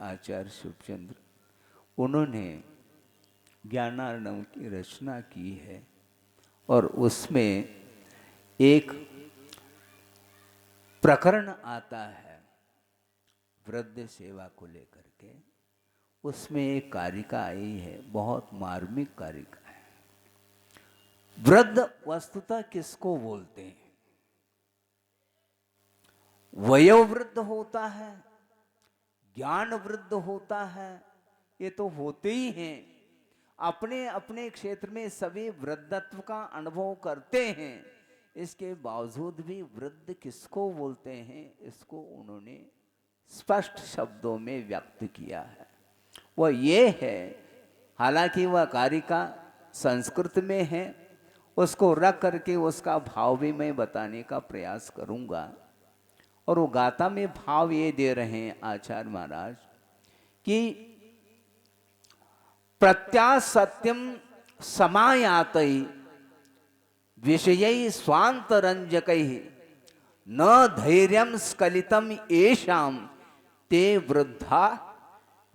आचार्य शिवचंद्र, उन्होंने ज्ञानार्णव की रचना की है और उसमें एक प्रकरण आता है वृद्ध सेवा को लेकर के। उसमें एक कारिका आई है, बहुत मार्मिक कारिका है। वृद्ध वस्तुतः किसको बोलते हैं? वयोवृद्ध होता है, ज्ञान वृद्ध होता है, ये तो होते ही हैं। अपने अपने क्षेत्र में सभी वृद्धत्व का अनुभव करते हैं। इसके बावजूद भी वृद्ध किसको बोलते हैं, इसको उन्होंने स्पष्ट शब्दों में व्यक्त किया है। वह ये है, हालांकि वह कारिका संस्कृत में है, उसको रख करके उसका भाव भी मैं बताने का प्रयास करूंगा। और वो गाथा में भाव ये दे रहे हैं आचार्य महाराज कि प्रत्यासत्यम समायातै विषयै स्वांतरंजकै न धैर्यम स्खलितम येषाम ते वृद्धा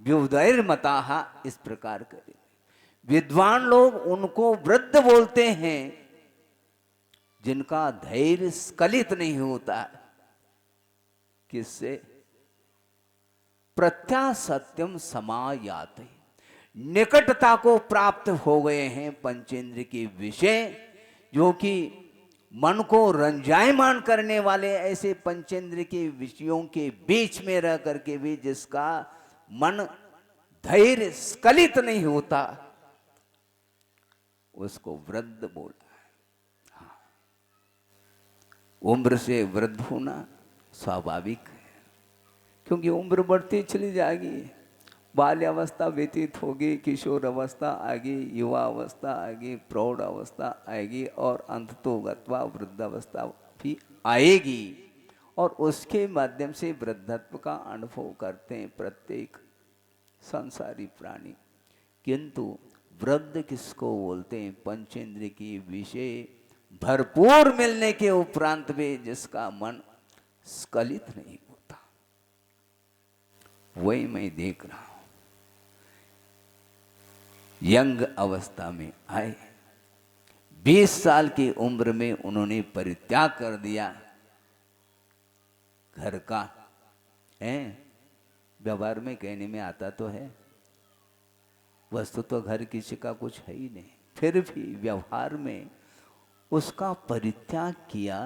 व्युदैर्मताः। इस प्रकार करें, विद्वान लोग उनको वृद्ध बोलते हैं जिनका धैर्य स्खलित नहीं होता। किससे? प्रत्यासत्यम समायाते, निकटता को प्राप्त हो गए हैं पंचेंद्र के विषय, जो कि मन को रंजायमान करने वाले ऐसे पंचेंद्र के विषयों के बीच में रह करके भी जिसका मन धैर्य स्खलित नहीं होता, उसको वृद्ध बोला है। हाँ, उम्र से वृद्ध होना स्वाभाविक है, क्योंकि उम्र बढ़ती चली जाएगी। बाल्यावस्था व्यतीत होगी, किशोर अवस्था आएगी, युवा अवस्था आएगी, प्रौढ़ अवस्था आएगी और अंततोगत्वा वृद्धावस्था भी आएगी। और उसके माध्यम से वृद्धत्व का अनुभव करते हैं प्रत्येक संसारी प्राणी। किंतु वृद्ध किसको बोलते हैं? पंचेंद्रिय की विषय भरपूर मिलने के उपरांत भी जिसका मन स्खलित नहीं होता, वही मैं देख रहा हूं। यंग अवस्था में आए, 20 साल की उम्र में उन्होंने परित्याग कर दिया घर का। है व्यवहार में कहने में आता तो है, वस्तु तो घर किसी का कुछ है ही नहीं, फिर भी व्यवहार में उसका परित्याग किया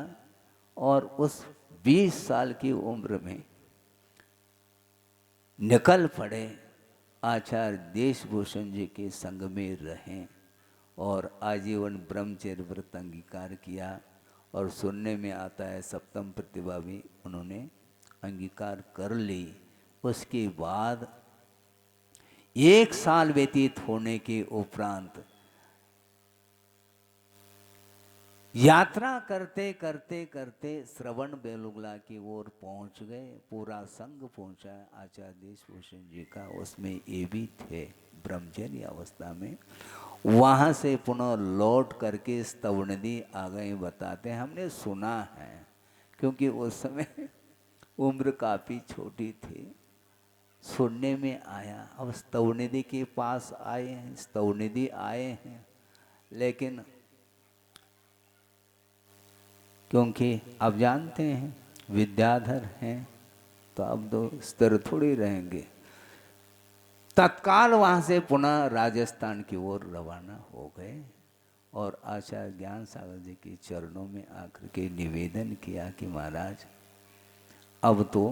और उस 20 साल की उम्र में निकल पड़े, आचार्य देशभूषण जी के संग में रहें और आजीवन ब्रह्मचर्य व्रत अंगीकार किया। और सुनने में आता है सप्तम प्रतिभा भी उन्होंने अंगीकार कर ली। उसके बाद 1 साल व्यतीत होने के उपरांत यात्रा करते करते करते श्रवण बेलुगला की ओर पहुंच गए। पूरा संघ पहुंचा आचार्य देशभूषण जी का, उसमें ये भी थे ब्रह्मचर्य अवस्था में। वहां से पुनः लौट करके स्तव नदी आ गए, बताते हैं हमने सुना है, क्योंकि उस समय उम्र काफी छोटी थी, सुनने में आया। अब स्तव नदी के पास आए हैं, स्तव नदी आए हैं, लेकिन क्योंकि अब जानते हैं विद्याधर हैं तो अब तो स्थिर थोड़ी रहेंगे, तत्काल वहां से पुनः राजस्थान की ओर रवाना हो गए और आचार्य ज्ञान सागर जी के चरणों में आकर के निवेदन किया कि महाराज अब तो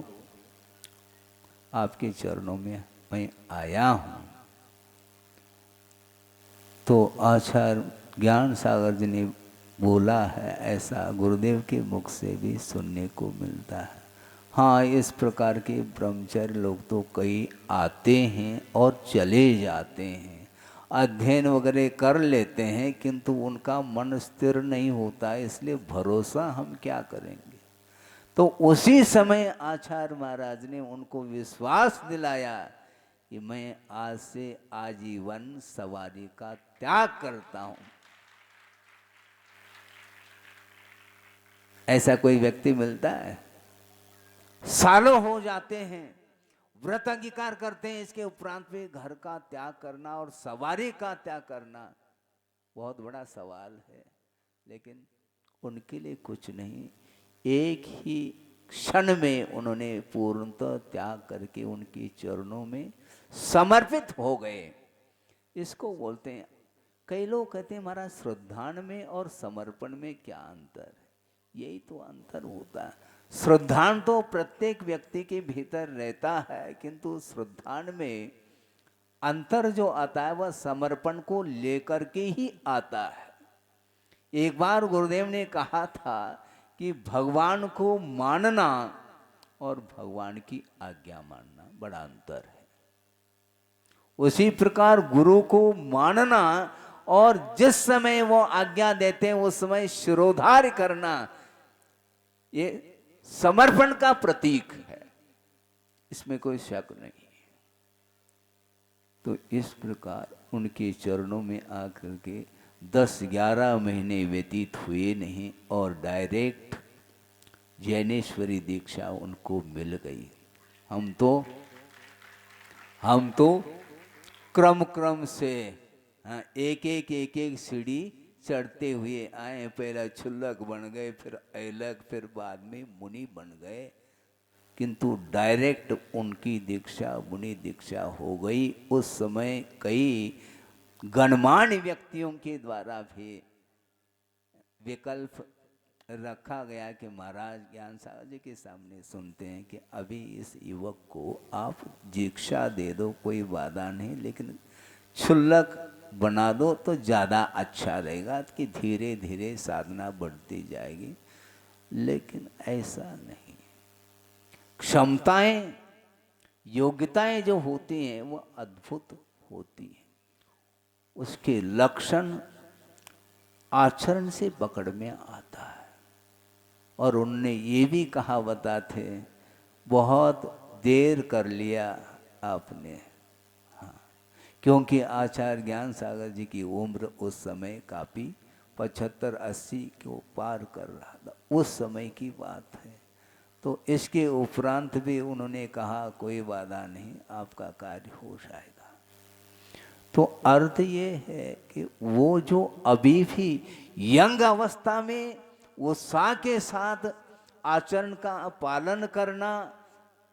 आपके चरणों में मैं आया हूं। तो आचार्य ज्ञान सागर जी ने बोला है, ऐसा गुरुदेव के मुख से भी सुनने को मिलता है। हाँ, इस प्रकार के ब्रह्मचर्य लोग तो कई आते हैं और चले जाते हैं, अध्ययन वगैरह कर लेते हैं, किंतु उनका मन स्थिर नहीं होता, इसलिए भरोसा हम क्या करेंगे। तो उसी समय आचार्य महाराज ने उनको विश्वास दिलाया कि मैं आज से आजीवन सवारी का त्याग करता हूं। ऐसा कोई व्यक्ति मिलता है? सालों हो जाते हैं, व्रत अंगीकार करते हैं, इसके उपरांत भी घर का त्याग करना और सवारी का त्याग करना बहुत बड़ा सवाल है। लेकिन उनके लिए कुछ नहीं, एक ही क्षण में उन्होंने पूर्णतः त्याग करके उनके चरणों में समर्पित हो गए। इसको बोलते हैं, कई लोग कहते हैं महाराज श्रद्धान में और समर्पण में क्या अंतर है? यही तो अंतर होता है। श्रद्धान तो प्रत्येक व्यक्ति के भीतर रहता है, किंतु श्रद्धान में अंतर जो आता है वह समर्पण को लेकर के ही आता है। एक बार गुरुदेव ने कहा था कि भगवान को मानना और भगवान की आज्ञा मानना बड़ा अंतर है। उसी प्रकार गुरु को मानना और जिस समय वो आज्ञा देते हैं उस समय शिरोधार्य करना, ये समर्पण का प्रतीक है, इसमें कोई शक नहीं। तो इस प्रकार उनके चरणों में आकर के 10-11 महीने व्यतीत हुए नहीं और डायरेक्ट जैनेश्वरी दीक्षा उनको मिल गई। हम तो क्रम क्रम से एक एक सीढ़ी चढ़ते हुए आए। पहला छुल्लक बन गए, फिर ऐलक, फिर बाद में मुनि बन गए, किंतु डायरेक्ट उनकी दीक्षा मुनि दीक्षा हो गई। उस समय कई गणमान्य व्यक्तियों के द्वारा भी विकल्प रखा गया कि महाराज ज्ञान सागर जी के सामने सुनते हैं कि अभी इस युवक को आप दीक्षा दे दो, कोई बाधा नहीं, लेकिन क्षुल्लक बना दो तो ज़्यादा अच्छा रहेगा कि धीरे धीरे साधना बढ़ती जाएगी। लेकिन ऐसा नहीं, क्षमताएं योग्यताएं जो होती हैं वो अद्भुत होती हैं, उसके लक्षण आचरण से पकड़ में आता है। और उनने ये भी कहावता थे, बहुत देर कर लिया आपने, हाँ, क्योंकि आचार्य ज्ञान सागर जी की उम्र उस समय काफ़ी 75-80 को पार कर रहा था, उस समय की बात है। तो इसके उपरांत भी उन्होंने कहा कोई बाधा नहीं, आपका कार्य हो जाएगा। तो अर्थ ये है कि वो जो अभी भी यंग अवस्था में उत्साह के साथ आचरण का पालन करना,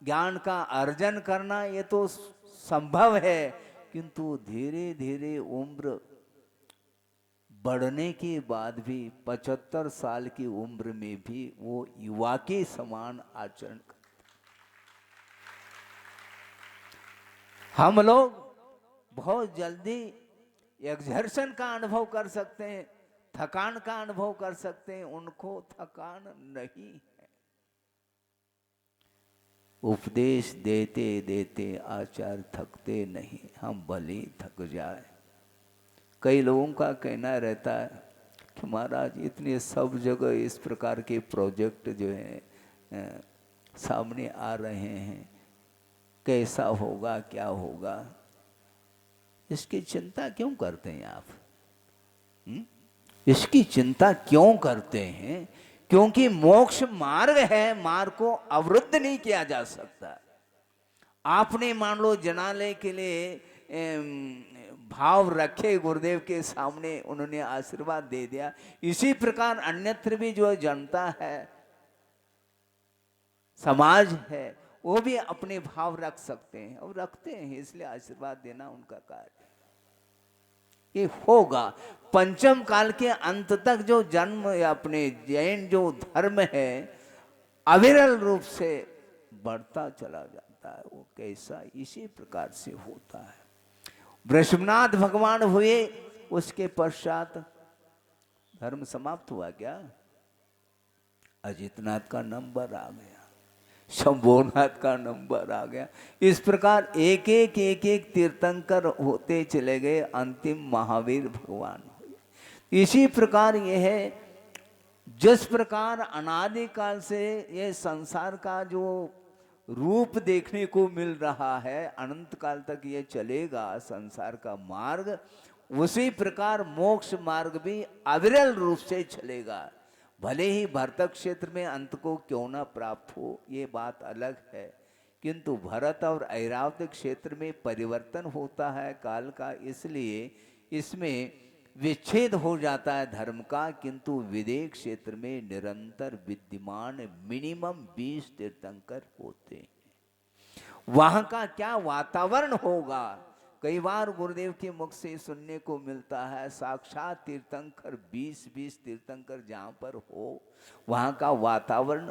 ज्ञान का अर्जन करना, ये तो संभव है, किंतु धीरे धीरे उम्र बढ़ने के बाद भी 75 साल की उम्र में भी वो युवा के समान आचरण करते। हम लोग बहुत जल्दी एक्सर्शन का अनुभव कर सकते हैं, थकान का अनुभव कर सकते हैं, उनको थकान नहीं है। उपदेश देते देते आचार्य थकते नहीं, हम भले थक जाए। कई लोगों का कहना रहता है कि महाराज इतने सब जगह इस प्रकार के प्रोजेक्ट जो है सामने आ रहे हैं, कैसा होगा, क्या होगा, इसकी चिंता क्यों करते हैं आप? इसकी चिंता क्यों करते हैं? क्योंकि मोक्ष मार्ग है, मार्ग को अवरुद्ध नहीं किया जा सकता। आपने मान लो जनालय के लिए भाव रखे गुरुदेव के सामने, उन्होंने आशीर्वाद दे दिया। इसी प्रकार अन्यत्र भी जो जनता है, समाज है, वो भी अपने भाव रख सकते हैं और रखते हैं, इसलिए आशीर्वाद देना उनका कार्य ये होगा। पंचम काल के अंत तक जो जन्म अपने जैन जो धर्म है अविरल रूप से बढ़ता चला जाता है, वो कैसा इसी प्रकार से होता है। वृषभनाथ भगवान हुए, उसके पश्चात धर्म समाप्त हुआ क्या? अजितनाथ का नंबर आ गया, शंभोनाथ का नंबर आ गया। इस प्रकार एक एक तीर्थंकर होते चले गए, अंतिम महावीर भगवान हुए। इसी प्रकार यह है, जिस प्रकार अनादिकाल से ये संसार का जो रूप देखने को मिल रहा है, अनंत काल तक ये चलेगा संसार का मार्ग, उसी प्रकार मोक्ष मार्ग भी अविरल रूप से चलेगा। भले ही भरतक क्षेत्र में अंत को क्यों ना प्राप्त हो, ये बात अलग है, किंतु भरत और ऐरावत क्षेत्र में परिवर्तन होता है काल का, इसलिए इसमें विच्छेद हो जाता है धर्म का, किंतु विदेह क्षेत्र में निरंतर विद्यमान मिनिमम 20 तीर्थंकर होते हैं। वहां का क्या वातावरण होगा, कई बार गुरुदेव के मुख से सुनने को मिलता है, साक्षात तीर्थंकर 20-20 तीर्थंकर जहां पर हो, वहां का वातावरण